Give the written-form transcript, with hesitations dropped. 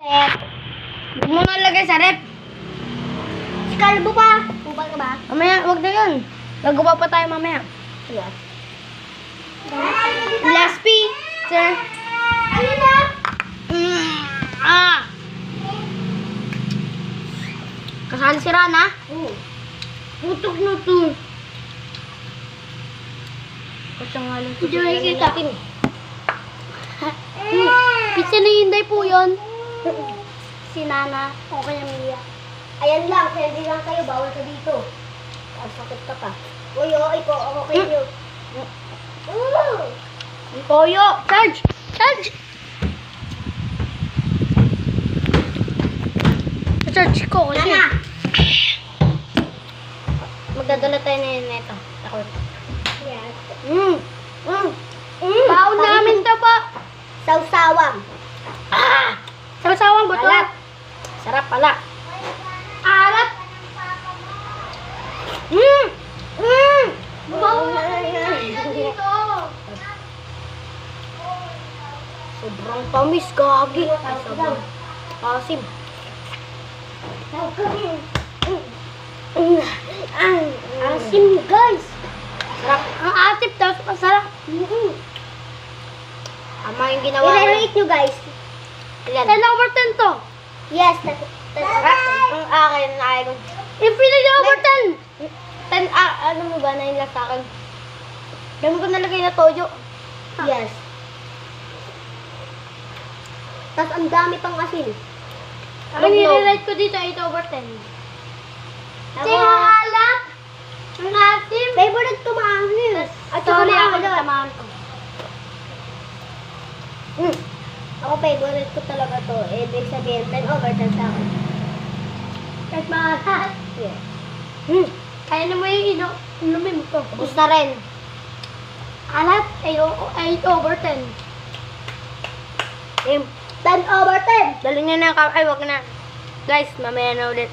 Rep. Huwag mo na lagay sa rep. Si Calvo pa. Kupal ka ba? Mamaya, huwag na yun. Gagawa pa tayo mamaya. Yes. Last P, sir. Ano na? Kasali si Rana. Putok na to. Kasi nga lang. Hindi nakikita. Pizza na Hinday po yun. Si Nana. O kaya Mia. Ayan lang. Kaya hindi lang kayo. Bawal ka dito. Ang sakit ka pa. Uy, ikaw. Ako kayo. Toyo! Charge! Charge! Charge ko kasi. Nana! Magdadala tayo na yun neto. Takot. Yes. Baon namin to pa. Sawsawang. Sawsawang ba to? Alat. Sarap pala. Alat. Baon namin dito. Sobrang tamis, gagi. Sobrang asim. Asim, guys. Sarap. Ang asim, tapos masarap. Tama yung ginawa ko. I-rate nyo, guys. Ilan? 10/10 to. Yes. Ang akin na ayaw. Infinity over 10. 10, ano mo ba na yun lang sa akin? Dami ko nalagay na toyo. Yes. Tapos ang dami pang asin. Ang nire-rate ko dito 8/10. Ako, Ang alat. Ang asim. favorite ko maasin. At saka Sorry ako maalat. natamaan ko. Ako favorite ko talaga to. Ibig sabihin, 10/10 sa akin. Kahit maalat. Yes. Kaya na mo yung inumin ko. Ubus na rin. Alat, 8/10. 10/10. Dali na na. Ay, wag na. Guys, mamaya na ulit.